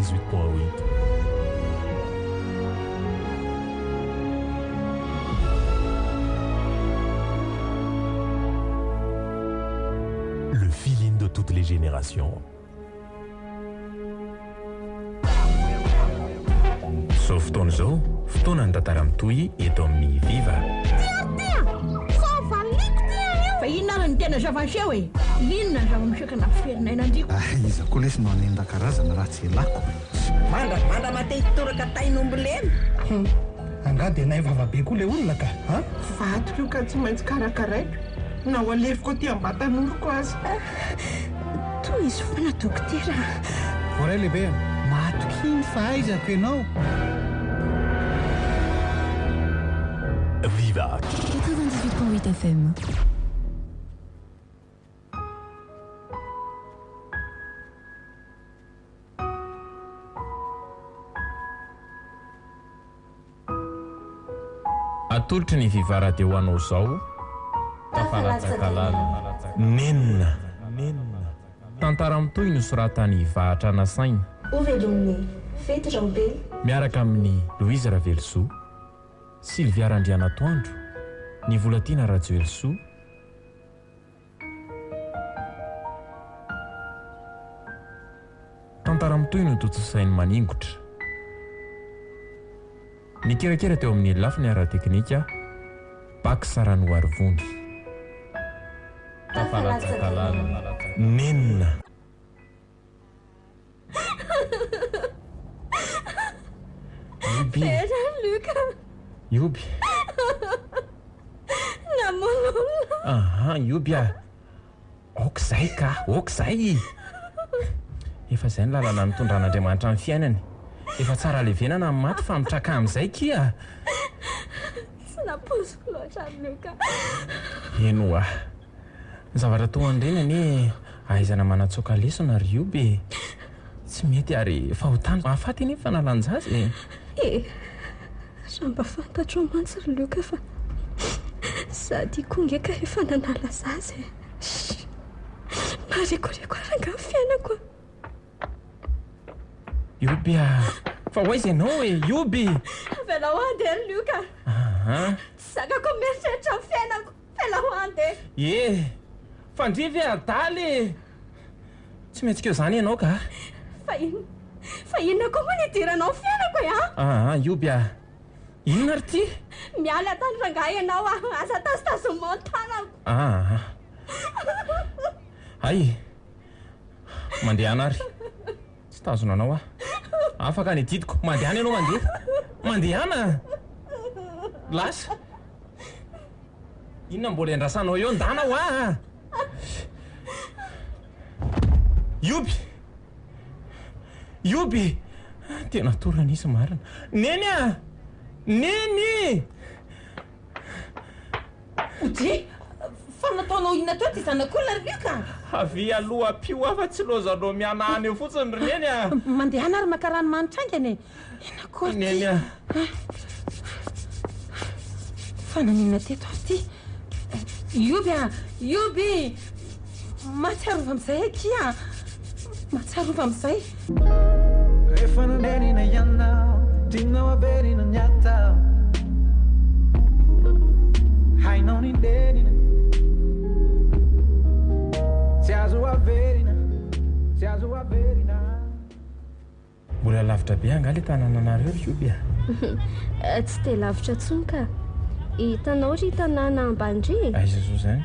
98.8. Le feeling de toutes les générations. Zao fotoana izao, fotoana ny tantara mitohy eto amin'ny Viva. Fa inona ary ny tena zava-miseho e? Inona ny zava-miseho na ferinay nandriko? Iza koa lesy no anenda karazana raha tsy elako. Manda matay toraka tain'ombolena. Anga dia nay vavabe koa ilay olona ka. Vato io ka tsy maintsy karakaraiko. Na ho alefiko aty am-batan'oroko azy. Toy izy foana dokotera. Voray lehibe, matoky ny fahaizako ianao. Viva 98.8 FM. Atolotry ny Viva radio ho anao izao. Tafalatsaka Nenina. Tantara mitohy nosoratany Vahatra nasaina. Ovelomny feon-kira Miaraka amin'ny Louise Ravelso, Sylvia Randrianatoandro, ny Volatina Rajoelso, tantara mitohy no totsosainy maningotra. Ny kirakira teo amin'ny lafiny ara-teknika Bakisarano Arvony. Tafalatsaka Nenina. Luc. Yubi. Namolona. Aha, Yubia. Okzay ka, okzay. Efa zay ny lalana nitondrana-Andriamanitra amin'ny fiainany. Efa tsara levenana amin'ny maty fa mitraka amin'izay kia. Tsy napoziko loatra Luc. Eno ah. Ny zavatra toa andreny anie ahaizana manatsoaka lesona ry Yubi. Tsy mety ary fa ho tany mahafaty anie fa nalanjazy. Samba fantatro mantsy ry Luc fa sady kongeka efa nanala zazy. Marekoreko aranga fiainako. Yubi fa hoaiza ianao e Yubi. Vela ho andeha ry Luc. Zakako mieritreritra amin'ny fiainako. Vela ho andeha. Fandrivy adaly. Tsy maintsy keo zany ianao ka. Fa inona koa moa nidiranao fiainako e Yubi inona ry ty? Miala tany rangahy ianao asa tasitazomon'ny tanako. Ay, mandehana ary. Tsy tazona anao afaka ny didiko. Mandehana ianao mandeha. Mandehana. Lasa. Inona mbola endrasanao eo ndana ho Yubi. Tena torana izy marina. Neni! Ody, fa nataonao inona teo ty zanak'olona ry Luc? Avy aloha pio afa tsy lozanao mianahany eo fotsiny ry Neny. Mandehana ary maka rano manotrangany. Ena koa ty. Neny Fa nanina teto ty. Yubi, matsiarova amin'izay kia. Matsiarova amin'izay. Rehefa nanenina ianao, dinao averina ny atao. Hainao ny nenina, tsy azo averina. Mbola lavitra be anga le tanànanareo ry Yubi. Tsy dia lavitra intsony ka. Hitanao ry tanàna am-Bandry. Aiza zao zany?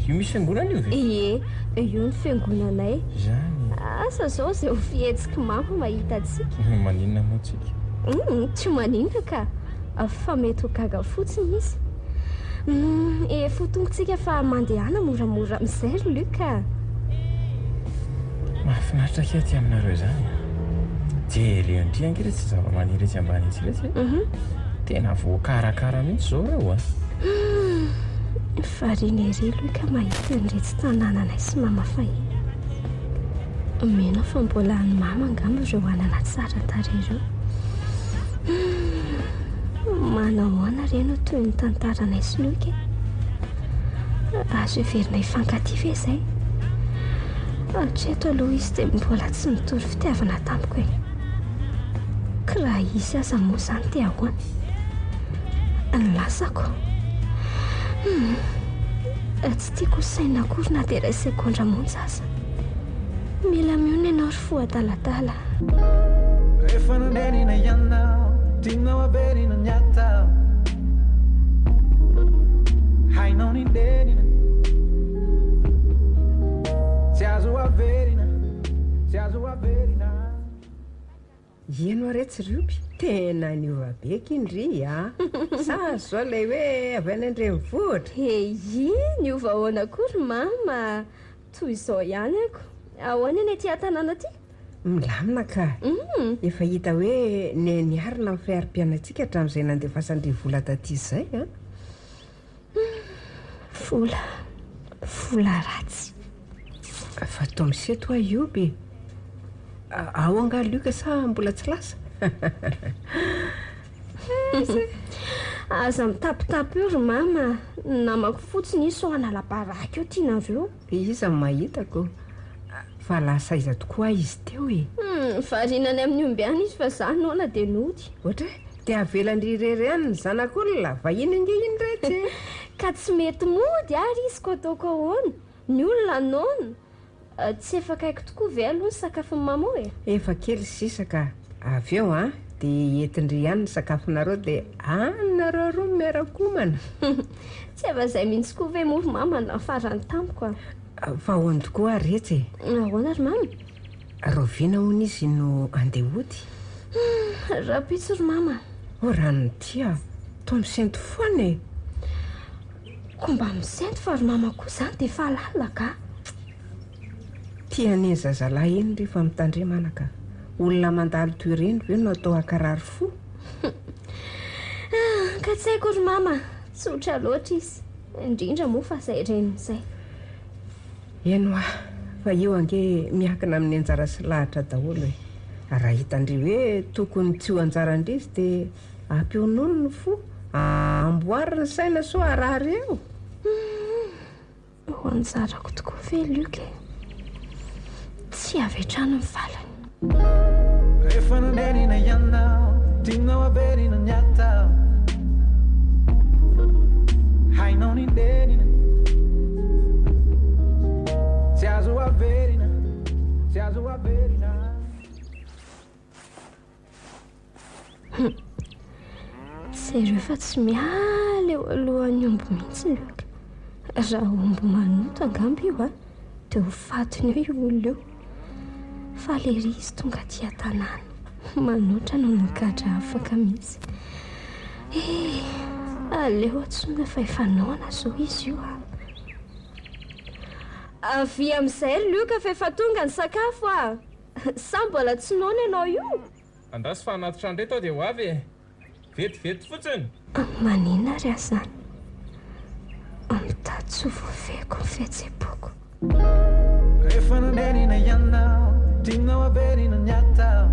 Io misy fiangonana io ve? Io ny fiangonanay. Zany. Asa zao zay ho fihetsika mama mahita atsika. Maninona moa tsika? Tsy maninona ka. Fa mety ho gaga fotsiny izy. Fotongotsika fa mandehana moramora amin'izay ry Luc. Mahafinaritra kely ty aminareo zany. Jely andry ankira tsy zava-maniry etsy ambany etsy lesy. Tena voakarakara mihitsy zao reo Fa reny ery Luc mahita an'iretsy tanànanay sy mama fahiny. Mena fa mbola ny mama angamba ireo anana tsara tarehy ireo. Manahoana reno toy ny tantaranay sy Luc. Azo heverina hifankatia ve izay? Hatreto aloha izy dia mbola tsy mitory fitiavana tamiko e. Ka raha izy aza moa izany te ahoana. Ny lasako. Tsy tiako saina akory na dia iray sekondra monja aza. Mila miona ianao ry foadaladala. Rehefa nanenina ianao, tinao averina ny atao. Hainao ny nenina, tsy azo averina, tsy azo averina. Ianao retsy rioby, tena niova be kindry a. Sa zao ilay hoe avy any an-drenivohitra. Niova ahoana akory mama. Toy izao ihany ako. Ahoana ny aty tanàna aty? Milamina ka. Efa hita hoe niarina amin'ny fiara-pianantsika hatramin'izay nandefasan-dry vola taty izay a. Vola ratsy. Fa tao miseto a ioby. Ao anga Luc sa mbola tsy lasa? Aza mitapitapy io ry mama. Namako fotsiny iso analabaraky eo tianareo. Iza mahitako. Fa lasa iza tokoa izy teo e. Varinany amin'ny ombiany izy fa za nona dia nody. Ohatra te avelandry rereny ny zanak'olona vahiny iny rehetra. Ka tsy mety mody ary izy ko ataoko ahoana. Ny olona nona. Tsy efa kaiko tokoa ve aloha ny sakafon'ny mama e? Efa kely sisaka. Avy eo dia entin-dry ihany ny sakafonareo dia nareo roa miarakomana. Tsy efa izay mihitsy koa ve moa mama na farany tamiko. Fa ahoana tokoa retsy. Ahoana ry mama? Roviana hono izy no andeha hody. Rapitso ry mama. Ranony tia, toa misento foana e. Komba misento fa ry mama koa izany dia efa lalaka. Tiany zazalahy eny rehefa mitandremana ka. Olona mandalo toy ireny ve no atao akarary fo. Ka tsy haiko ry mama. Tsotra loatra izy. Indrindra moa fa izay reniny izay. Eno fa io ange miakina amin'ny anjara sy lahatra daholo e. Raha hitandry hoe tokony tsy ho anjarandry izy dia ampeon'olony fo. Amboariny saina so arary eo. Ho anjarako tokoa ve Luc e. Tsy avetrano ny valany. Rehefa nanenina ianao, tinao averina ny atao. Hainao ny nenina, tsy azo averina, tsy azo averina. Tsy ireo fa tsy miala eo alohan'ny omby mihitsy Luc. Raha omby manoto angamba io dia ho fatony eo io olona eo. Fa lery izy tonga aty tanàna. Manotra no nigadra afaka mihitsy. Aleo atsona fa efa naona zao izy io Avy amin'izay Luc fa efa tonga ny sakafo Sa mbola tsy naona ianao io? Andraso fa anaty trano reto dia ho avy e. Vetivety fotsiny. Maninona ry azany? Mitady tsy voafeko ny fihetsem-poko. Rehefa nanenina ianao, tinao averina ny atao.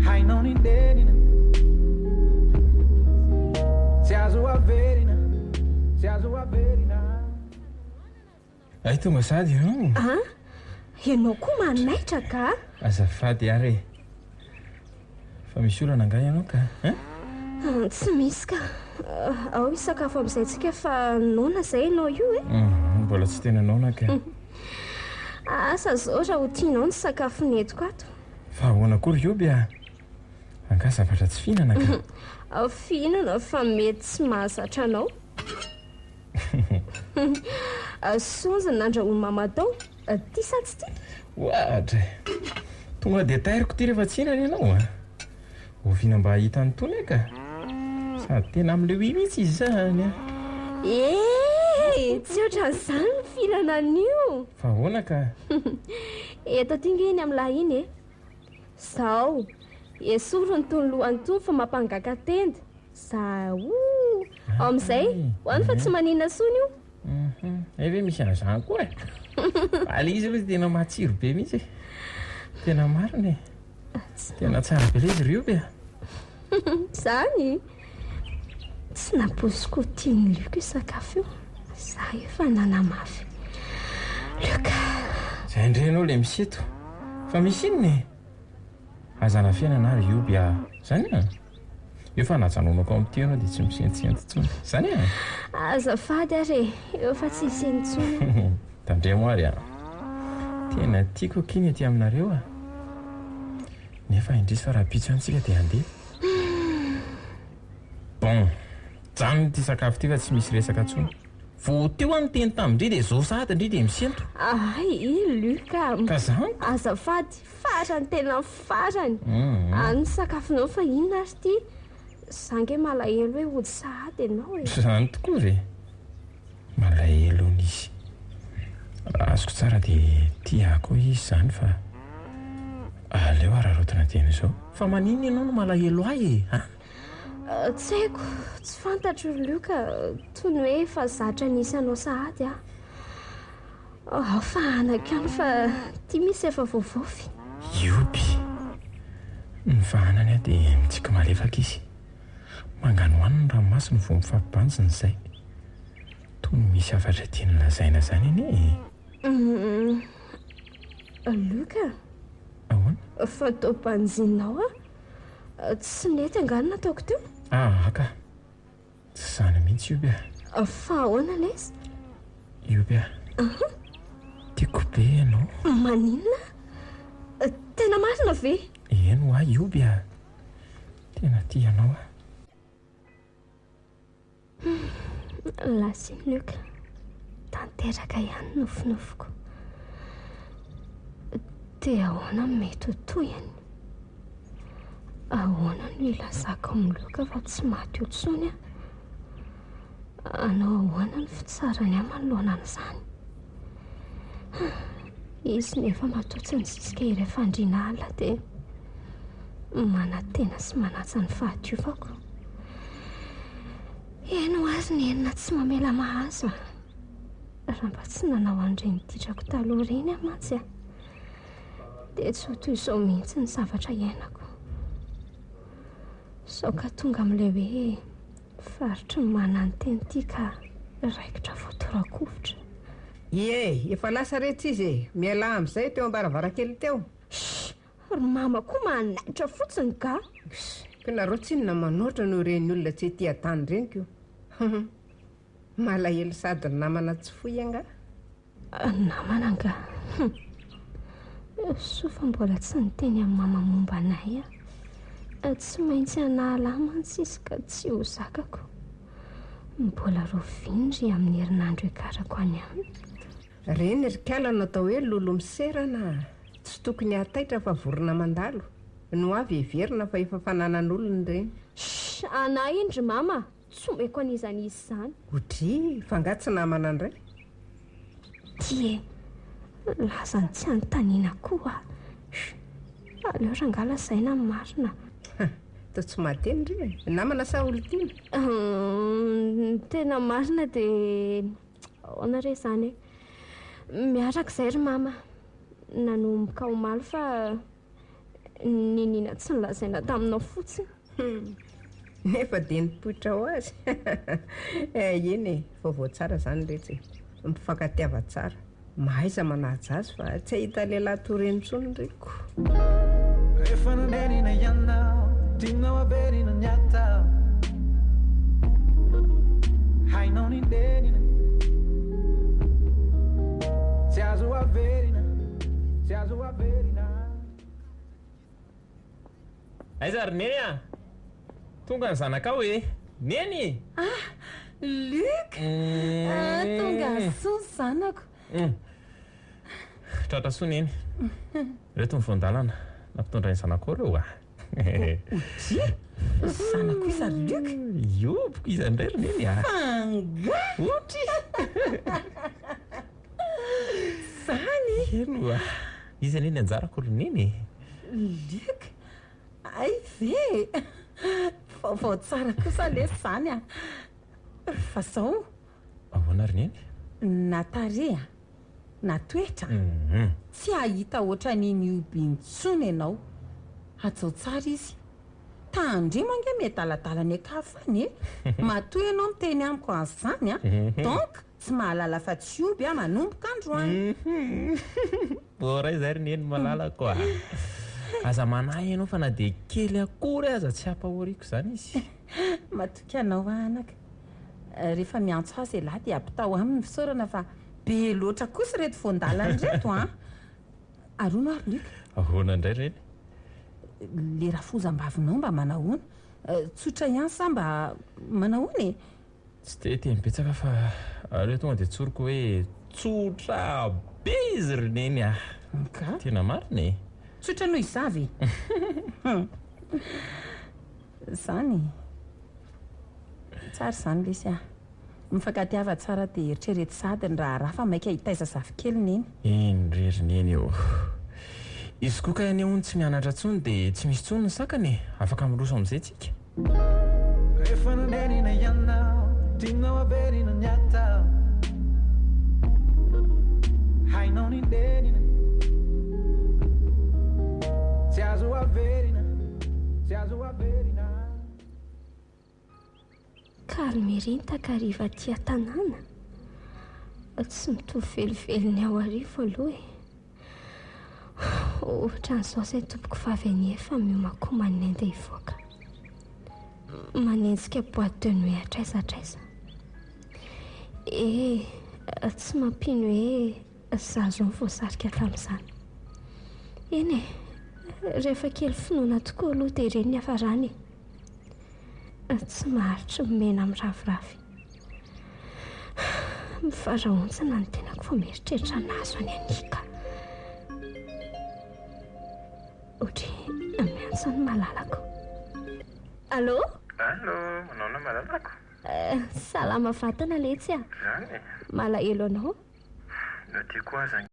Hainao ny nenina, tsy azo averina, tsy azo averina. Ay tonga sady ianao. Ianao koa manaitra ka? Azafady ary. Fa misy olana angaha ianao ka? Tsy misy ka. Ao isakafo amin'izay tsika fa naona izay ianao io e. Mbola tsy tena naona ka. Asa zao raha ho tianao ny sakafo netiko ato. Fa ahoana kory ioby angaha zavatra tsy fihinana ka. Fihinana fa mety tsy mahazatra anao. Sonja nandrahoiny mama tao. Ty sa tsy ty? Ohatra. Tonga dia tairiko ty rehefa tsy hinana ianao Oviana mba hitany tony ka. Sady tena amin'ilay hui mihitsy izy zany tsy ohatran'izany ny fihinanan'io. Fa ahoana ka? Eto tingeny amin'ny Lalina Zao esorony tony lohany tony fa mampangaka tenda. Amin'izay hoany fa tsy maninona sony io. Ve misy an'izany koa ale izy aloha tena matsiro be mihitsy. Tena marina tena tsara be ilay izy rio be. Zany tsy napoziko tiany Luc sakafo io. Za efa nanamafy. Indrenao le miseto fa misy inony azana fiainana ary ioby zany efa najanonako amin'ity ianao dia tsy misentsento intsony zany azafady ary efa tsy isentsony tandriamoary tena tiako kiny aty aminareo nefa indrisy fa raha pitso antsika dia andeha bon janony ty sakafo ty fa tsy misy resaka ntsony vo teo any teny tamin-dry dia zao sahady indri dia misento Luka ka zany azafady farany tena farany any sakafonao fa inona ary ty zange malahelo hoe ody sahady ianao zany tokoa ve malahelo n'izy raha azoko tsara dia tiako izy zany fa aleo ararotina teny izao fa maninona ianao no malahelo ahy tsy haiko tsy fantatro Luka toy ny hoe efa zatra nisy anao sahady fa anakany fa ty misy efa vaovavy ioby ny vahanany dia mitsika malefaka izy mangano hoany ny ranomasiny vo mifampibanjiny izay toy ny misy afatra tiany lazaina zany iny Luka ahoana fa tao banjinao tsy nety angano nataoko teo ka tsy zany mihitsy ioby fa ahoana lesy ioby tiako be ianao maninona tena marina ve eno ioby tena ty ianao lasiny Luka tanteraka ihany nofinofiko dia ahoana mety ho toyany ahoana no ilazako amin'ny Luka fa tsy maty ho tsony anao ahoana ny fitsarany manoloana an'izany izy nefa matotsy ny sisika iray fandriana ala dia manatena sy manatsa ny fahatiovako eno azy Nenina tsy mamela mahazo raha mba tsy nanao an'ireny titrako taloha ireny mantsy dia tsy ho toy izao mihitsy ny zavatra iainako sao ka tonga amin'ilay hoe faritry ny mananteny ity ka raikitra voatorakovitra efa lasa rehetra izy miala amin'izay teo ambaravarakely teo ry mama koa manaitra fotsiny ka nareo tsinona manoatra no reny olona tsy ety atany reniko malahelo sady namana tsy foy anga namana anga sofa mbola tsy niteny amin'ny mama momba anay tsy maintsy anahala mantsy izy ka tsy ho zakako mbola rovindry amin'ny herinandro ekarako any aminy reny rikala natao hoe lolo miserana tsy tokony hataitra fa vorona mandalo no avy everina fa efa fananan'olony reny ana indry mama tsy omeko an'izany izy izany otry fangatsy namana indray tie lazany tsy anontaniana koa aleo rangala zaina ny marina tao tsy mateny ry namana sa olo tiana tena marina dia ahoana re zany miarak'izay ry mama nanomboka ho maly fa Nenina tsy nilazaina taminao fotsiny nefa dia nipoitra ho azy eny vaovao tsara zany rehetra mifankatiava tsara mahaiza manaja azy fa tsy ahita lehilahy toreny tsony reko rehefa nanenina ianao tinao averina ny atao hainao ny nenina tsy azo averina tsy azo averina aiza ry Neny tonga ny zanaka hoe Neny Luc tonga soa zanako tratra soa Neny reto ny voandalana nampitondra ny zanako reo oty zanako iza Luc ioboko iza indray ry Neny anga otry zany eno iza Neny anjarako ry Neny Luc ay ve vaovao tsara kosa le zany fa zao ahoana ry Neny natare natoetra tsy ahita ohatra n'iny ioby intsony ianao atsao tsara izy tandrimange mety aladalany akafany matoy ianao miteny amiko an'izany donc tsy mahalala fa tsy oby a manomboka androany. Bora izay ry neny malala koa. Aza manahy ianao fa na dia kely akory aza tsy hampahoriako izany izy. Matoky anao anaka. Rehefa miantso azy lahy dia ampitao aminy fisaorana fa be loatra kosa reto voandalany reto a. Arono ary Luc. Ahoana indray reny? Le rafozam-bavinao mba manahoana? Tsotra ihany sa mba manahoana e? Tsy dia teny betsaka fa aleo tonga dia tsoriko hoe tsotra be izy ry neny ah. Ka? Tena marina e. Tsotra noho izavy. Zany. Tsara izany lesy ah. Mifankatiava tsara dia eritrereto sady ny raha fa maika hitaiza zafikely neny. Eny rery neny eo. Izy koa ka any ahoany tsy mianatra tsony dia tsy misy tsony ny sakany. Afaka miroso amin'izay tsika. Rehefa nanenina ianao, tinao averina ny atao. Hainao ny nenina, tsy azo averina, tsy azo averina. Kalmeriny takariva tia tanàna. Tsy mitovy velively ny ao arivo aloha e. Ohatra n'izao izay tompoko vavy efa miomakomany andeha hivoaka. Manenjika boîte de nuit atraisatraiza. Tsy mampino hoe zazo ny voasarika tamin'izany. Eny e, rehefa kely finoana tokoa aloha dia ireny ny hafarany. Tsy maharitry mena amin'ny ravorafy. Mivarahontsana ny tenako fa mieritreritra nazo any anika. Ohatra miantso ny malalako. Allô? Allô, manao malalako? Salama vatana letsy a. Zany? Malahelo anao? No tiako aza.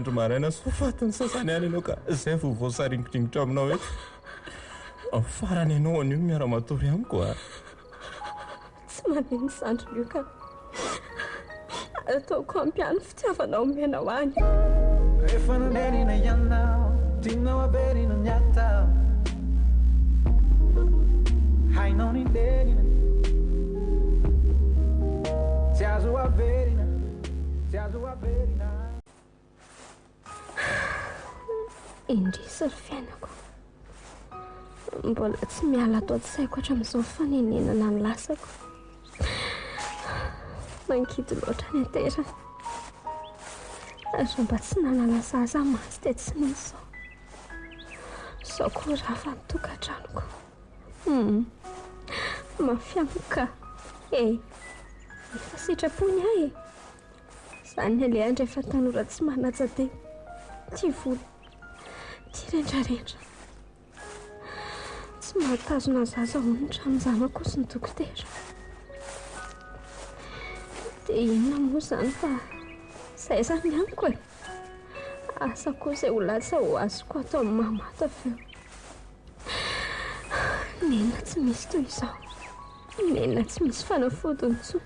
andro maraina sy fafatiny sasany any ianao ka izay vao voasaringodringotra aminao hoe farany ianao an'io miara-matory amiko a. Tsy maneno sandro Luka. Ataoko ampiano fitiavanao menao any. Rehefa nanenina ianao, tianao averina ny atao. Hainao ny nenina, tsy azo averina, tsy azo averina. Indrisy ry fiainako. Mbola tsy miala ato an-tsaiko hatramin'izao fanenenana ny lasako. Mankidy loatra ny atera. Raha mba tsy nanala zaza mazy dia tsy nisy izao. Izao koa raha fa nitokantranoko. Mafiamoka. Efa sitrapony ahy. Izany alehandra efa tanora tsy manaja-tena. Tia volo, tia rendrarendra. Tsy mahatazona zaza onitra amin'ny zanako sy ny dokotera. Dia inona moa izany fa izay izany amiko e. Asa koa izay ho lasa ho azoko atao amin'ny mamata feo. Nenina tsy misy toy izao. Nenina tsy misy fanafody intsony.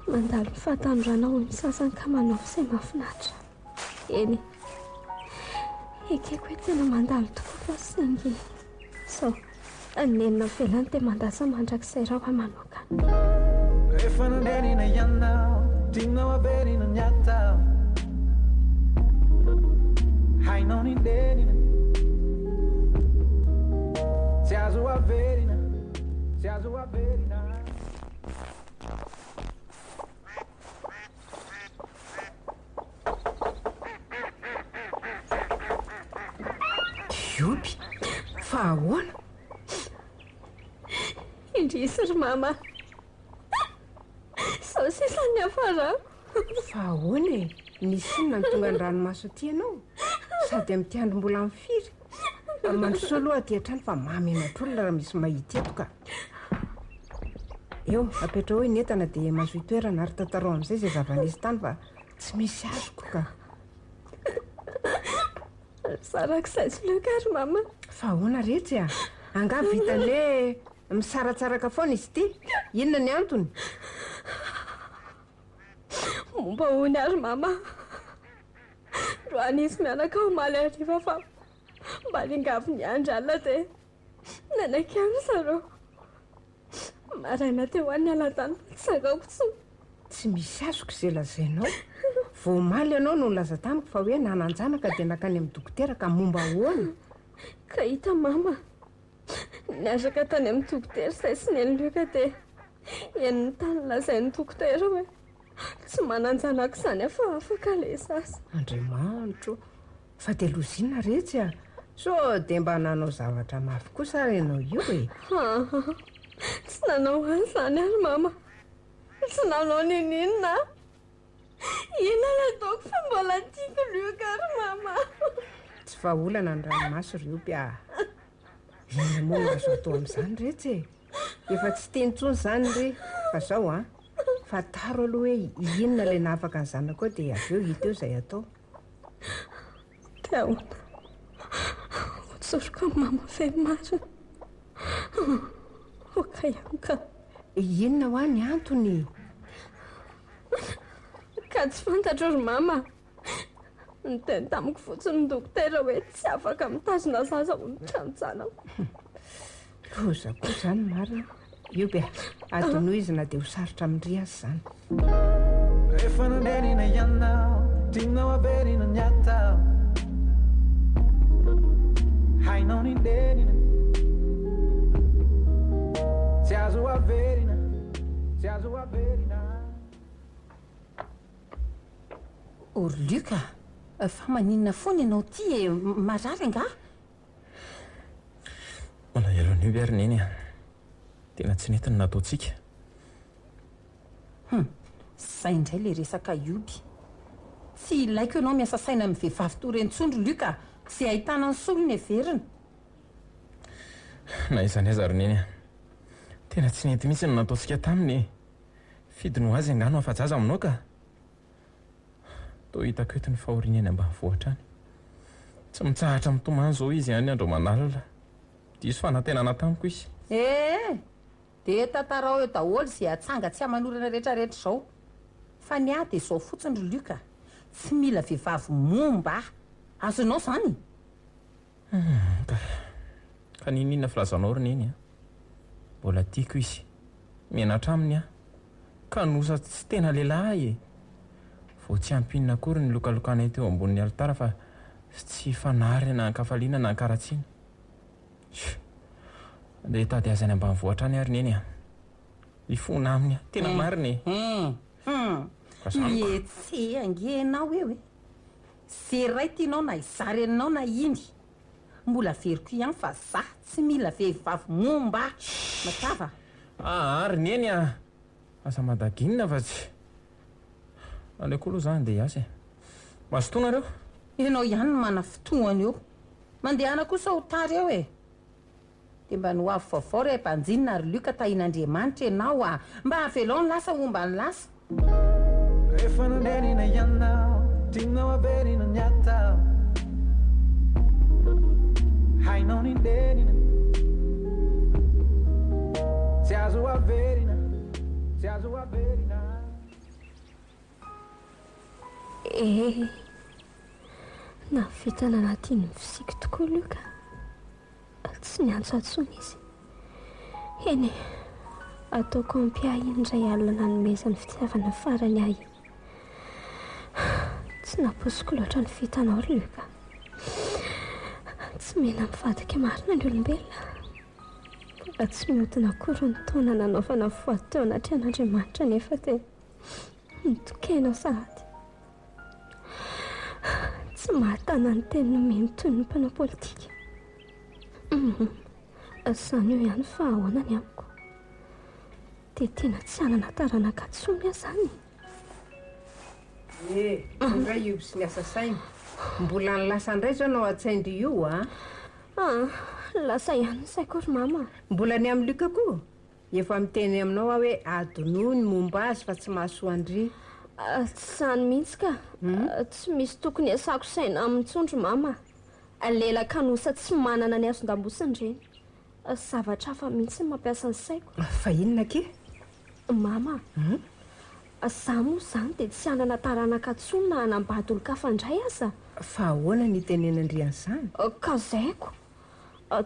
Mandalo fahatanjona ho ny sasany ka manao izay mahafinaritra. Eny, ekeko hoe tena mandalo tokoa fa singy. So, nenina velany dia mandasa mandrakizay raha ho manokana. Rehefa nanenina ianao, tianao averina ny atao. Hainao ny nenina, tsy azo averina, tsy azo averina. Dioby, fa ahoana? Indrisy ry mama. Sao sisa ny afara. Fa ahoana e? Nisy inona ny tonga ny ranomaso aty ianao? Sady amin'ny tiandro mbola mifiry. Mandrosoa aloha aty hatrany fa mamenatr'olona raha misy mahita eto ka. Eo, apetra hoe netana dia mazohy toerana ary tantarao amin'izay izay zava-nisy tany fa tsy misy azoko ka. Sarak'izay tsy lekary mama. Fa ahoana rehetra a? Anga vitan'le misaratsaraka foana izy ity. Inona ny antony? Momba hoany ary mama. Roa nisy mianaka omaly ariva fa mba lingavy ny andro alina dia nanaiky any zareo. Maraina teo any alatany tsy sakako tsony. Tsy misy azoko izay lazainao. Vao omaly ianao no laza tamiko fa hoe nananjanaka dia nakany amin'ny dokotera ka momba ahoana? Ka hita mama. Niazaka tany amin'ny dokotera izay sy Nenin'i Luc dia eniny tany lazain'ny dokotera hoe tsy mananjanaka izany fa afaka le sasa. Andriamanitro, fa dia lozina rehetra. So dia mba nanao zavatra mafy kosa ianao io e. Tsy nanao any izany ary mama. Tsy nanao Nenina. Ina nataoko fa mbola tiako Luc ary mama. Tsy vahaolana ny ranomaso ry Obia. Ina moa azo atao amin'izany rehetra e. Efa tsy teny intsony izany ry. Fa zao a, fa taro aloha hoe inona ilay nahavaka ny zanako dia avy eo hita eo izay atao. Dia ahoana? Hotsoroka mama fehmarina. Oka ihany ka. Inona ho any antony? Ka tsy fantatro ry mama. Niteny tamiko fotsiny ny dokotera hoe tsy afaka mitazona zaza onitra ny zanako. Loza koa izany marina. Io be, adonoizina dia ho sarotra amin'ny azy izany. Rehefa nanenina ianao, tianao averina ny atao. Hainao ny nenina, tsy azo averina, tsy azo averina. Ory Luc, fa maninona foana ianao ty marary nga? Malahelo an'io ary Neny a. Tena tsy netiny nataontsika. Zay indray le resaka ioby. Tsy ilaiko ianao miasa saina amin'ny vehivavy torentsondro Luc, tsy ahitana ny solony everina. Na izany aiza ry Neny a. Tena tsy nety mihitsy ny nataontsika taminy. Fidiny ho azy angano afa-jaza aminao ka. toa hitako eto ny fahoriana eny ambanivohitra any. Tsy mitsahatra mitomany zao izy any andro manalina. Diso fanantenana tamiko izy. Dia tantara eo daholo izay atsanga tsy hamanorana rehetrarehetra izao. Fa ny ahy dia izao fotsiny ry Luc, tsy mila vehivavy momba azonao izany. Ka ninina filazanao reniny a? Mbola tiako izy. Mianatra aminy a. Ka nosa tsy tena lehilahy e. Vao tsy ampinina akory ny lokalokana teo ambonin'ny alitara fa tsy fanary na ankafaliana na ankaratsiana. Andeha hitady azy any ambanivohitra any ary neny a. Ifona aminy a. Tena marina e. Etsy angenao eo e. Zeray tianao na izary aminao na iny. Mbola veriko ihany fa za tsy mila vehivavy momba. Matava. Ary neny a. Asa madaginina fa tsy. Aleoko aloha zany dia hiasa. Mazotoana reo? Ianao ihany no mana fotoana eo. Mandehana kosa ho tary eo e. Dia mba no avy vaovao rehe mpanjinina ry Luc tahin'Andriamanitra ianao a. Mba havelao ny lasa omba ny lasa. Rehefa nanenina ianao, tianao averina ny atao. Hainao ny nenina, tsy azo averina, tsy azo averina. Navitana anatin'ny fisiko tokoa Luc. Tsy niantso atsony izy. Eny, ataoko am-piahiny indray alina nanomezany fitiavana farany ahy. Tsy naposiko loatra ny fitanao ry Luc. Tsy mena mivadika marina ny olombelona. Tsy mihodina akory ny taona nanaovana foady teo anaty an'Andriamanitra nefa te nitokenao sahady. Tsy mahatana ny teny nomeny toy ny mpanao politika. Izany io ihany fa ahoana ny amiko. Dia tena tsy hanana taranaka atsony aho zany. Indray io sy ny asa saina. Mbola ny lasa indray zao no atsaindry io a? Lasa ihany ny saiko ry mama. Mbola ny amin'ny Luc koa. Efa miteny aminao aho hoe adonoa ny momba azy fa tsy mahasoa andry. Tsy zany mihitsy ka. Tsy misy tokony asako saina amin'ny tsondro mama. Lela kanosa tsy manana ny asondambosiny ireny. Zavatra hafa mihitsy mampiasa ny saiko. Fa inona ke? Mama, za moa zany dia tsy hanana taranaka atsony na hanambady olon-kafandray aza. Fa ahoana ny tenen'Andriana izany? Ka zaiko.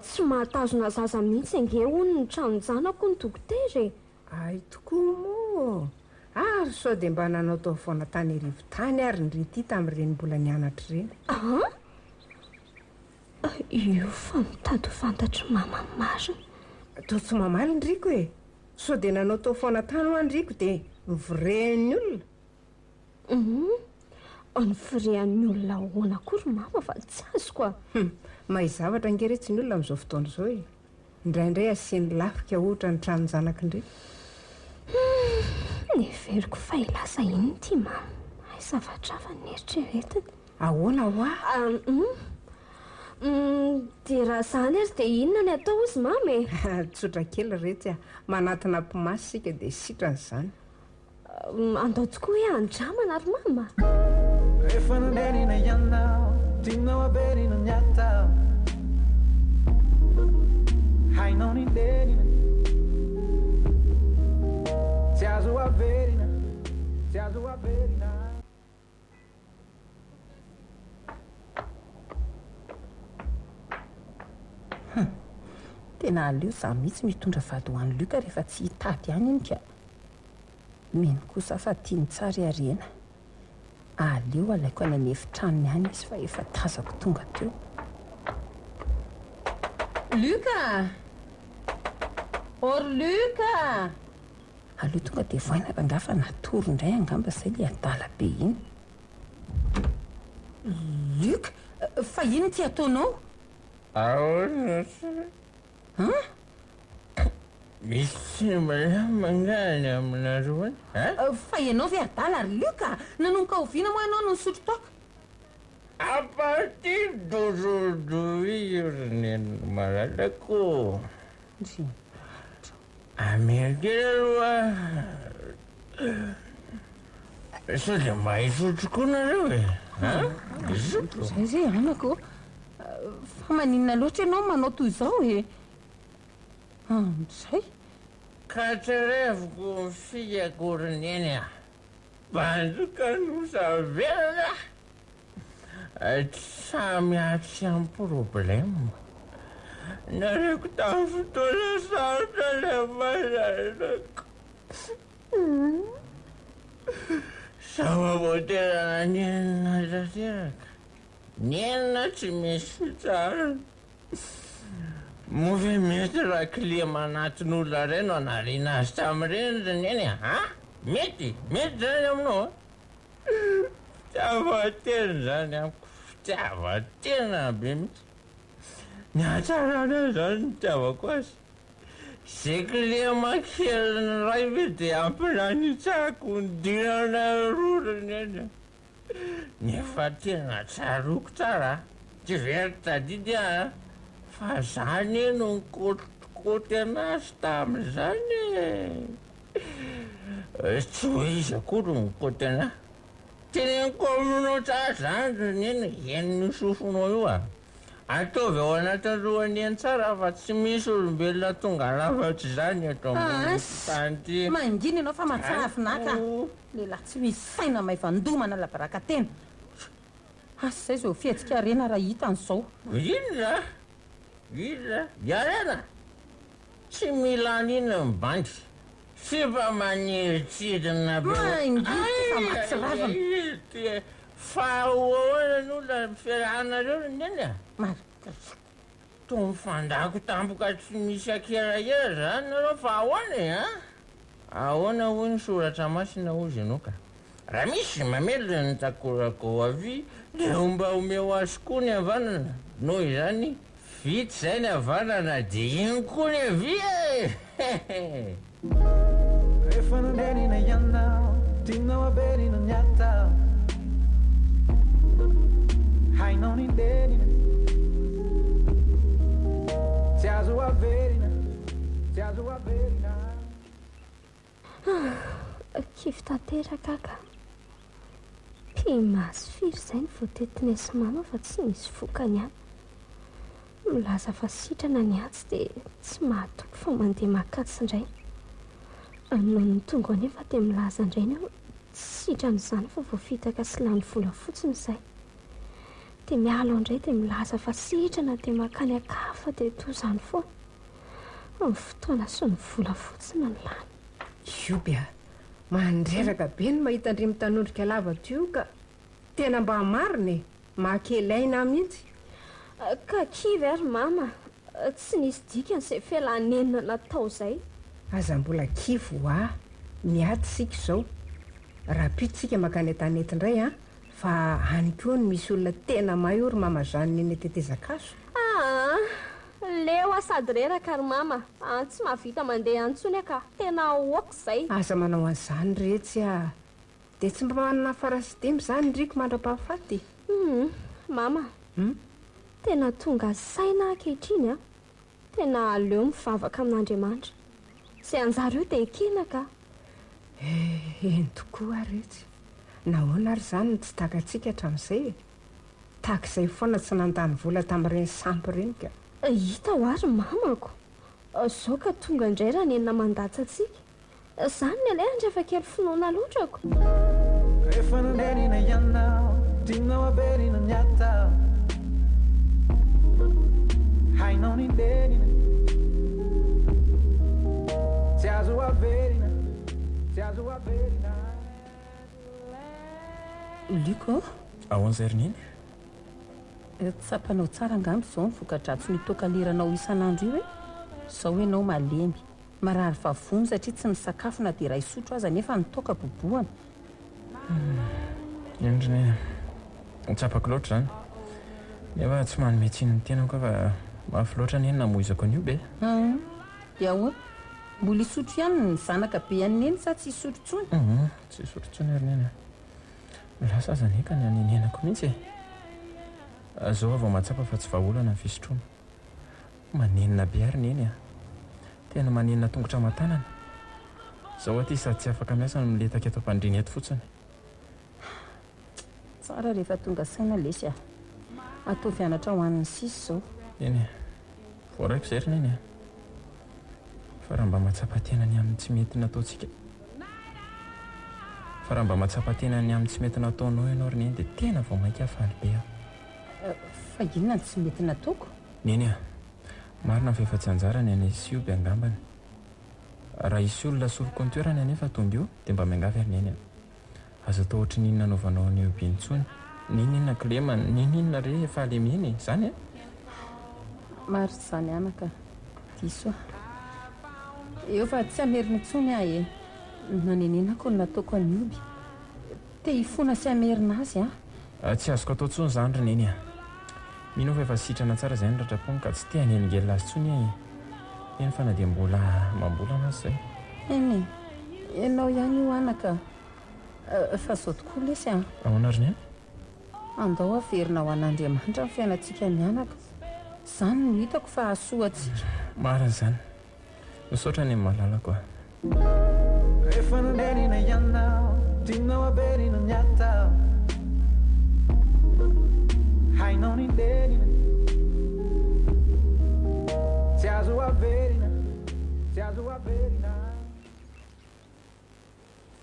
Tsy mahatazona zaza mihitsy ange hono ny tranon-janako ny dokotera. Ay tokoa moa. Ary sao dia mba nanao tao foana tany arivo-tany ary ny rety tamin'ireny mbola nianatra ireny. Io fa mitady ho fantatry mama marina. Toa tsy mamaly ny riko e. Sao dia nanao tao foana tany ho andriko dia nivorean'ny olona. Ny firean'ny olona ahoana akory mama fa tsy azoko. Mahay zavatra angeretsy ny olona amin'izao fotoana izao e. Indraindray asiany lafika ohatra ny tranony zanaka indray. Neveriko fa ilasa iny ty mama. Hay zavatra hafa ny eritreretiny. Ahoana ho ahy? Dia raha zany ary dia inona ny atao izy mama e? Tsotra kely retsy a. Manatina mpimasy sika dia sitran'izany. Andao tokoa hoe andramana ary mama. Rehefa nanenina ianao, tianao averina ny atao. Hainao ny nenina, tsy azo averina, tsy azo averina. Tena aleo za mihitsy mitondra vady ho an'ny Luc rehefa tsy hitady ihany iny ka. Meno kosa fa tiany tsara arena. Aleo alaiko any amin'ny efitranony ihany izy fa efa tazako tonga teo. Luc! Or Luc! Aleo tonga dia voaina rangafa natory indray angamba izay ilay adala be iny. Luc! Fa ino ty ataonao? Misy mangany aminareo any? Fa ianao ve adala ry Luc? Nanomboka oviana moa ianao no nisotro toaka? À partir d'aujourd'hui, Renini malalako. Amerikana aloha. Sao dia mba hisotro koa nareo e? Hisotro? Zay zay anako. Fa maninona loatra ianao manao toy izao e? Zay? Ka trereviko fikako Neniny a. Bandoka nosavelana. Samy atsy amin'ny problème. Nareko tamin'ny fotoana sarotra ilay mazanako. Zava-boaterana Nenina tanteraka. Nenina tsy misy fitsarana. Move mety raha clé manatin'olona reny anariana azy tamin'ireny Neniny a? Mety zany aminao? Fitiavan-tena zany amiko. Fitiavan-tena be mihitsy. Ny hatsarana zany ny tiavako azy. Zay clé makeliny ray ve dia am-pelanitsako ny dinana roa Neniny. Nefa tena tsaroko tsara. Tsy very tadidy a. Fa zany no nikotrokôty anazy tamin'izany e. Tsy hoe izy akory no nikoty anahy. Teneniko aminao tsara zany Neniny, henony sofonao io a. Ataovy ao anatin'ny roaneny tsara fa tsy misy olombelona tonga lafatry zany eto amin'ny tany ty. Mangina ianao fa matsafinaka. Lehilahy tsy misy saina maivandomana labaraka tena. Asa zay zao fihetsika rena raha hita an'izao. Inona? Zaraina. Tsy mila an'inona mibandy. Fifa maniritsidina be. Mangina fa matsiravana. Fa ahoana n'olona fiarahanareo Neniny a? Marika. Toa mifandako tampoka tsy misy akerahera zany nareo fa ahoana e? Ahoana hoy ny soratra masina ozy ianao ka? Raha misy mamelona ny takorako avy dia mba omeo azy koa ny havanana. Noho izany vitsy zay ny havanana dia iny koa ny avy e. Rehefa nanenina ianao, tinao averina niata. Hainao ny nenina, tsy azo averina, tsy azo averina. Kivy tanteraka ka. Pimaso firy zay ny voatetinay mama fa tsy misy vokany any. Milaza fa sitrana ny atsy dia tsy mahatoky fa mandeha makatsi indray. Noho ny tonga nefa dia milaza indray ny aho tsy sitran'izany fa voafitaka sy lany vola fotsiny izay. Dia miala indray dia milaza fa sitrana dia makany akafa dia toy izany foana. Amin'ny fotoana sy ny vola fotsiny ny lany. Iobia, mandreraka be ny mahita andrimy tanondrika lava tio ka tena mba marina e, makelaina mihitsy. Ka kivy ary mama, tsy nisy dikan'izay fialanenina natao izay. Aza mbola kivy ho miatsika izao. Raha pitsika makany an-tanety indray fa any koa ny misy olona tena mahay ory mamazany ny tetezakaso. Leo sady reraka ary mama, tsy mahavita mandeha antsony ka tena oaka izay. Aza manao an'izany rehetra dia tsy mba manana farasidemy zany ndriko mandra-pahafaty. Mama, tena tonga saina ankehitriny tena aleo mivavaka amin'Andriamanitra. Izay anjara eo dia ekena ka. Eny tokoa rehetra. Nahoana ary zany ny tsy takantsika hatramin'izay. Tahak'izay foana tsy nandany vola tamin'ireny sampy ireny ka. Hita ho ary mamako. Izao ka tonga indray raha nenina mandatsy atsika. Izany ny alay andrefa kely finoana loatrako. Rehefa nanenina ianao, tinao averina niata. Hainao ny nenina, tsy azo averina, tsy azo averina. Luc, Ahoan'izay Neniny? Tsapanao tsara angamby izao ny voka-dratsy mitokaliranao isan'andro io hoe izao ianao malemy. Marary vavony satria tsy misakafo na dia raha isotro aza nefa nitoka bobohana. Endriny tsapako loatra zany. Nefa tsy manome tsiny ny tenako fa mafy loatra Neniny namoizako an'io be. Dia ahoana? Mbola isotro ihany ny zanaka be any Neniny sa tsy isotro tsony? Tsy isotro tsony ary Neniny. Lasa aza neka ny anenenako mihitsy e. Zao avao mahatsapa fa tsy vahaolana ny fisotroana. Manenina be ary Neniny tena manenina tongotra aman-tanana. Zao aty sady tsy afaka miasa no miletaka eto am-pandriana eto fotsiny. tsara rehefa tonga saina lesy atao fianatra ho an'ny sisy zao. eny voaraiko zay ry neny fa raha mba mahatsapa-tenany amin'ny tsy mety nataontsika fa raha mba mahatsapa-tenany amin'ny tsy mety nataonao ianao ry neny dia tena vao mainka hafaly be aho. Fa inona ny tsy mety nataoko? neny marina fa efa tsy anjarany any isy ioby angambany. Raha isy olona soroko ny toerana anefa tonga io dia mba miangavy ary neny azo atao ohatry ninona anaovanao ny ioby intsony. Nenin'i Clément, Nenin'i re efa alemeny zany maro tsy zany anaka diso eo fa tsy ameriny intsony ahy naneninako ny nataoko ny ioby te hifona sy amerina azy tsy azoko atao tsony zany ry neny mino fa efa sitrana tsara zay ny ratrapony ka tsy te hanelingely azy tsony eny fa na dia mbola mambolana azy zay. eny ianao ihany io anaka fa zao tokoa lesy ahoana ry neny andao averina ho an'Andriamanitra ny fiainantsika mianaka zany no hitako fa hasoatsika. marina zany misaotra ny malalako rehefa nanenina ianao tinao averina niata hainao ny nenina tsy azo averina tsy azo averina.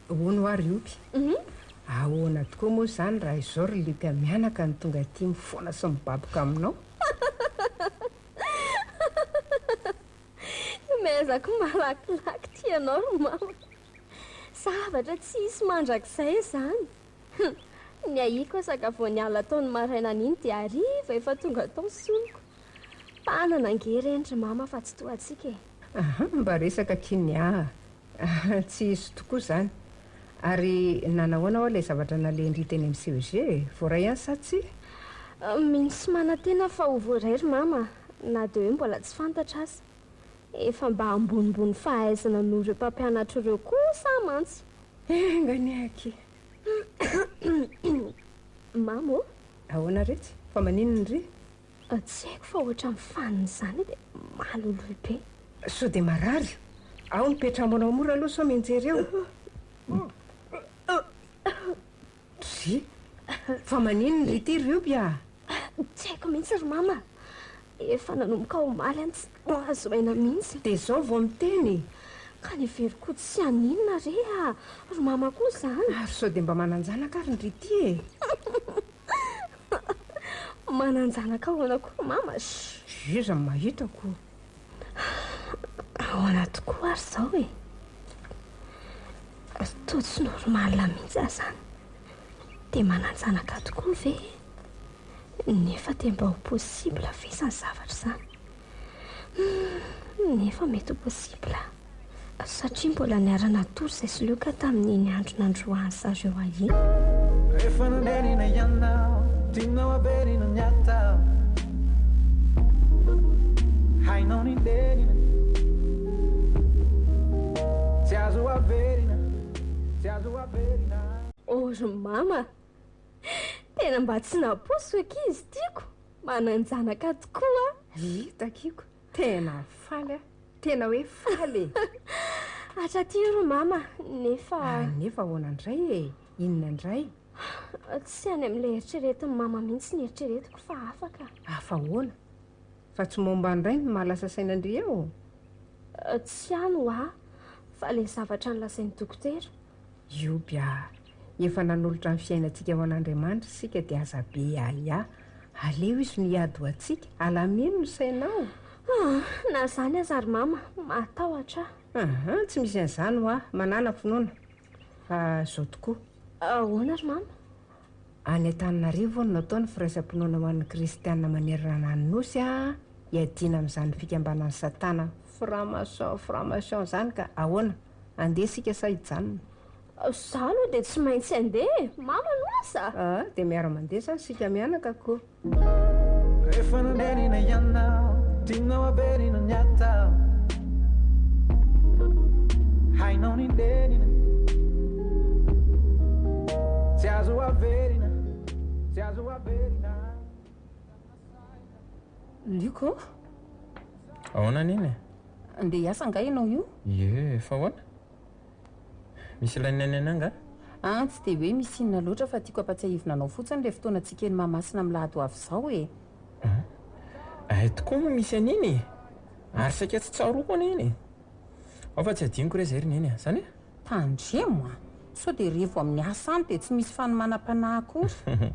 hono ary ioby ahoana tokoa moa zany raha izao ry Luc mianaka ny tonga ty mifoana sy mibaboka aminao. mezako malakilaky ty ianao ry mama zavatra tsy hisy mandrakizay zany. Ny ahiko sakafo niala taony marainany iny dia ariva efa tonga tao soloko panana ngerendry mama fa tsy toa atsika mba resaka kinya tsy hisy tokoa zany. Ary nanahoana ilay zavatra nalendry teny amin'ny CEG voaray ihany sa tsy? Misy manantena fa ho voaray ry mama na dia hoe mbola tsy fantatra azy efa mba ambonimbony fahaizana noho ireo mpampianatra ireo kosa mantsy. Nganiaky mama ahoana retsy fa maninony ry? Tsy haiko fa ohatra mifaniny zany dia malolohy be. So dia marary ao nipetra monao mora aloha so mianjery eo. Ry fa maninony ry ty ry oby tsy haiko mihitsy ry mama efa nanomboka omaly any tsy azo aina mihitsy dia zao vao miteny ka ny veriko tsy aninona re ry mama koa zany. Ary so dia mba mananjanaka ary ry ty mananjanaka ahoana koa mama iza mahitako ahoana tokoa ary zao toa tsy normalina mihitsy zany dia mananjanaka tokoa ve nefa dia mba ho possible vesany zavatra zany nefa mety ho possible satria mbola niarana tory izay sy Luc tamin'iny andro nandroany zareo ahiny. rehefa nanenina ianao tinao averina niata hainao ny nenina tsy azo averina tsy azo averina. Ry mama tena mba tsy naposo ekizy tiako mananjanaka tokoa hitakiko tena faly tena hoe faly hatraty ry mama nefa ahoana indray inona indray tsy any amin'ilay eritreretiny mama mihitsy ny eritreretiko fa afaka afa ahoana fa tsy momba ndray ny mahalasa sainandry eo tsy ano fa ilay zavatra nylasain'ny dokotera ioby efa nanolotra ny fiainantsika ho an'Andriamanitra sika dia aza be aleo izy niady ho atsika alameno ny sainao na zany aza ry mama matahotra tsy misy an'izany manana finoana fa zao tokoa ahoana ry mama any Antananarivo no nataony firaisam-pinoana ho an'ny kristianina manerana ny nosy hiadiana amin'izany fikambanan'ny satana franc-maçon zany ka ahoana andeha sika sa hijanona za aloha dia tsy maintsy andeha mama no asa dia miara-mandeha zany sika mianaka koa rehefa nanenina ianao tinao averina niata hainao ny nenina tsy azo averina tsy azo averina. Luc ahoana neny andeha hiasa nga ianao io? fa ahoana misy ilainy nenina anga Tsy dia hoe misy inona loatra fa tiako ampatsiahivonanao fotsiny ilay fotoana antsika eny mahamasina milahado avy izao e. Tokoa moa misy an'iny ary saika tsy tsaroako an'iny. Ao fa tsy adiniko re zay reniny zany e. Tandremo sao dia revo amin'ny asa any dia tsy misy fanomanam-panahy akory.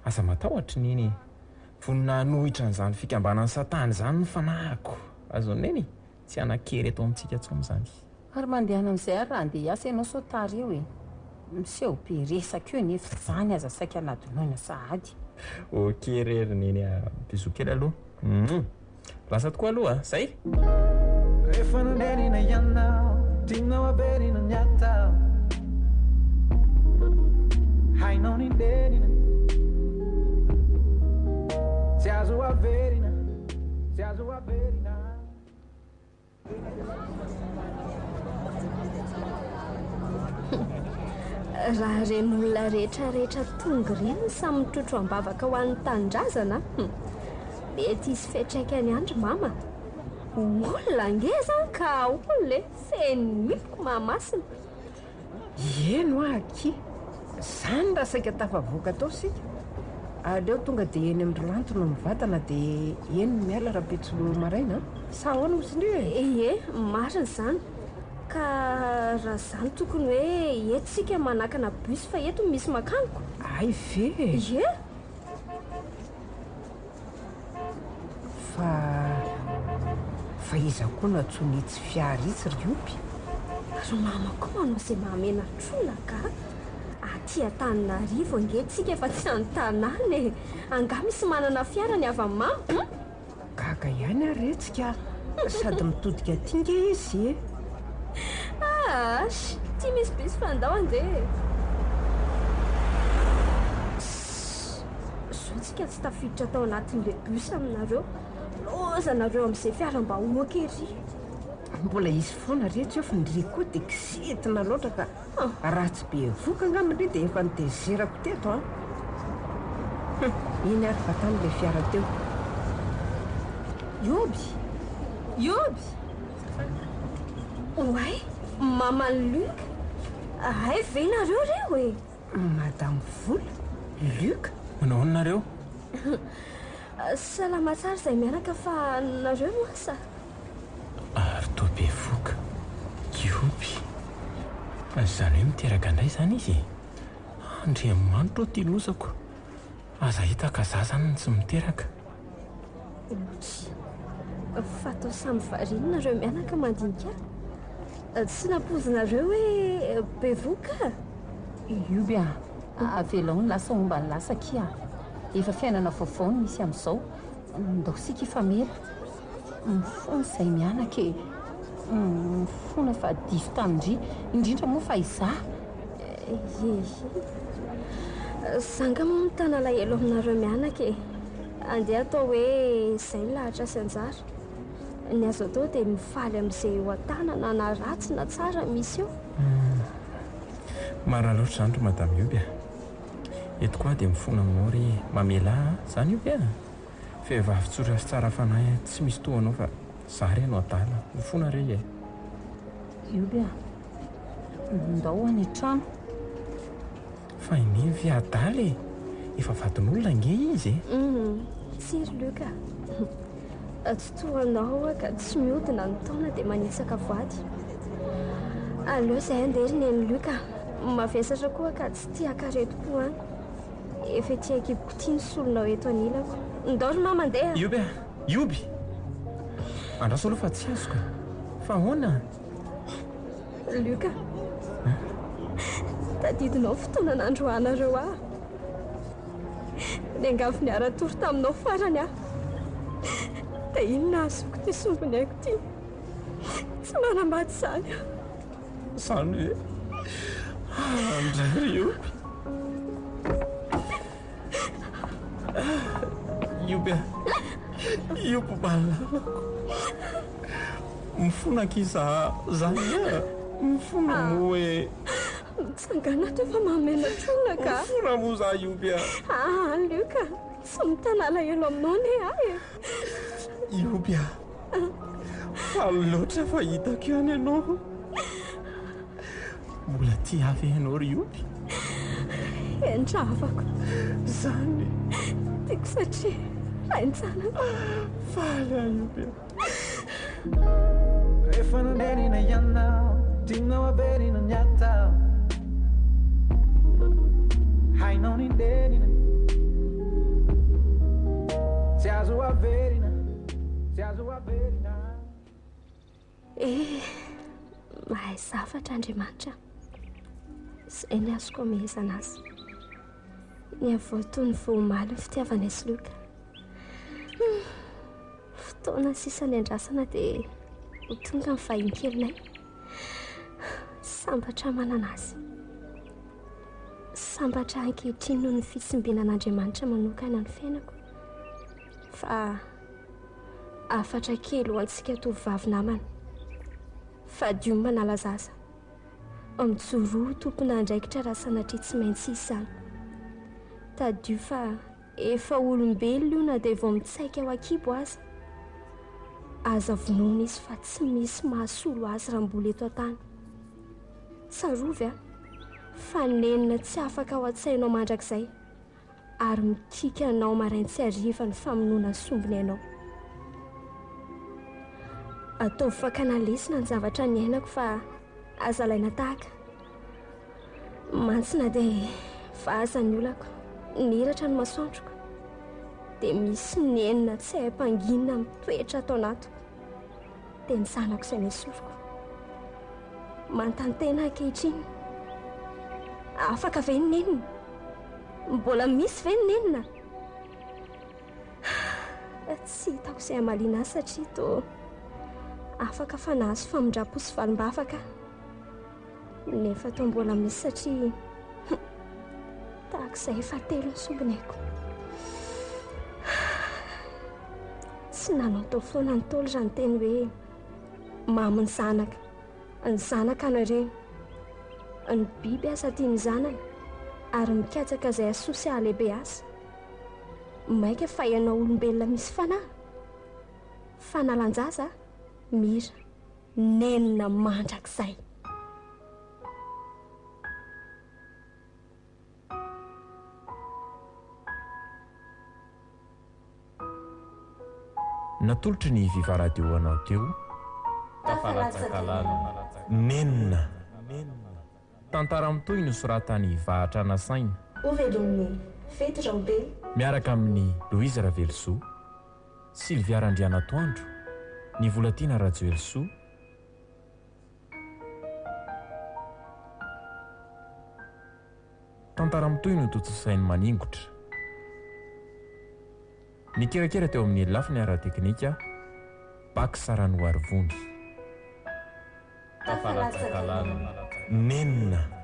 Asa matahotra niny vonina nohitra n'izany fikambanan'ny satana izany ny fanahiko. Azony neny tsy anakery eto amintsika tsony izany. Ary mandehana amin'izay ary raha andeha hiasa ianao sao tara eo e. Miseho be resaka eo nefa izany aza saika anadonoina sahady. Okey re reniny biso kely aloha. Lasa tokoa aloha zay. Rehefa nanenina ianao tinao averina ny atao hainao ny nenina tsy azo averina tsy azo averina. Raha ren'olona rehetrarehetra tonga ireny samy mitrotro ambavaka ho an'ny tanindrazana mety hisy fetraikany andro mama. Olona ngeza ka olona feon-kira mahamasina. Eno aky izany raha saika tafavoaka atao sika. Aleo tonga dia eny amin'ny ranto no mivatana dia eny miala raha-petsolo maraina. Sa ahoana mosiny ie marina izany. Ka raha izany tokony hoe etsika manakana bus fa eto misy makaniko. Ay ve ie fa iza koa natsonitsy fiaritsy riompy. Ro mama koa manao izay mahamena trona ka aty Antananarivo angetsika efa tsy an-tanàna e. Anga misy manana fiara ny avy amin'ny gaga ihany aretsika sady mitodika aty nge izy e. Ty misy bisy fandao andeha. Zao tsika tsy tafiditra tao anatin'le bus aminareo. Lozanareo amin'izay fiaram-bahoaka ery. Mbola izy foana rehetra eo fa ndry koa dia kisetina loatra ka raha tsy be voka angamindry dia efa nitezerako teto iny ary vatan'ilay fiara teo. Ioby oay maman'i Luc. Ay ve nareo reo e. Madame Vola Luc manao nareo. Salama tsara izay miaraka fa nareo no asa. Ary toa be voka Ioby. Izany hoe miteraka indray izany izy. Andriamanitra o tilosako. Aza hitaka zazany tsy miteraka. Fatao samy variana nareo mianaka mandinika. Tsy napozinareo hoe be voka. Ioby avelao ny lasa omba ny lasa kia. Efa fiainana vaovao ny misy amin'izao. Ndao sika ifamela. Mifona izay mianaka e. Mifona fa diso tamin-dry indrindra moa fa izaho. Zanga moa mitana lahelo aminareo mianaka e. Andeha atao hoe izay lahatra sy anjara. Ny azo atao dia mifaly amin'izay ho an-tanana na ratsy na tsara misy eo. Mara loatra izany ro madame Ioby. Eto koa dia mifona aminao ry mamela izany Ioby a. Vehivavy tsotra sy tsara fanahy tsy misy tohanao fa zary ianao adala mifona re e. Ioby ndao any an-trano. Fa iny viadaly e. Efa vadin'olona nge izy e. Tsiry Luc tsy tohanao ka tsy mihodina ny taona dia manisaka voady. Aleo izay andeha ry Nenin'i Luc. Mavesatra koa ka tsy tia akareto-po any. Efa tia kiboko tia ny solonao eto anilako. Ndao ry mama andeha. Ioby andraso aloha fa tsy azoko. Fa ahoana Luc tadidinao fotoana nandroanareo aho. Ny angavy niara-tory taminao farany aho. Dia inona azoko ty sombony aiko ty. Tsy manambady izany aho. Izany hoe andray Ioby. Ioby balalako. Mifona kiza zany mifona moa e. Mitsangana to efa mamena trona ka. Mifona moa za Ioby Luc tsy mitana lahelo aminao ne ahy e. Ioby fa loatra fa hitako ihany ianao. mbola ty avy ianao rio endravako zany tiako satria faintsanako faly io rehefa nanenina ianao tinao averina ny atao hainao ny nenina tsy azo averina mahay zavatra Andriamanitra izay ny azoko amehezana azy ny avotoa ny voamaly ny fitiavan'izy Luc fotoana sisany andrasana dia ho tonga ny vahian-kelinay sambatra manana azy sambatra ankehitriny noho ny fitsimbenan'Andriamanitra manokana ny fiainako fa afatra kely ho antsika tovovavy namana fa dio manala zaza mijoro tompona andraikitra raha sanatria tsy maintsy izany tadio fa efa olombelona io na dia vao mitsaika ao akibo aza aza vonoina izy fa tsy misy mahasolo azy raha mbola eto an-tany tsarovy fa nenina tsy afaka ao an-tsainao mandrakizay ary mikika anao maraintsy hariva ny famonoana ny sombiny ianao ataovy fakana lesina ny zavatra ny ainako fa azalaina tahaka mantsina dia vaza ny olako niratra ny masoandroko dia misy nenina tsy haim-panginina mitoetra atao anatiko dia ny zanako izay nesoroko mantantena ankehitriny afaka ve ny nenina mbola misy ve ny nenina tsy hitako izay hamalina azy satria to afaka fa nahazo famindra-po sy valim-bavaka nefa to mbola misy satria tahak'izay efa telo ny sombinaiko tsy nanao tao foana ny tolo raha ny teny hoe mamy ny zanaka anareo ny biby asa tia ny zanany ary mikatsaka izay asosy ahalehibe azy maika fa ianao olombelona misy fanalan-jaza mira nenina mandrakizay natolotry ny vivaradio anao teo Tafalatsaka Nenina Tantara mitoe nosoratany vahatra nasaina ovelon'ny feon-kira miaraka amin'ny Louise Ravelso Sylvia Randrianatoandro ny Volatina Rajoelso Tantara mitoe no totsosainy maningotra ny kerakera teo amin'ny lafiny ara-teknika Bak Sarano Arvony Tafalatsaka Nenina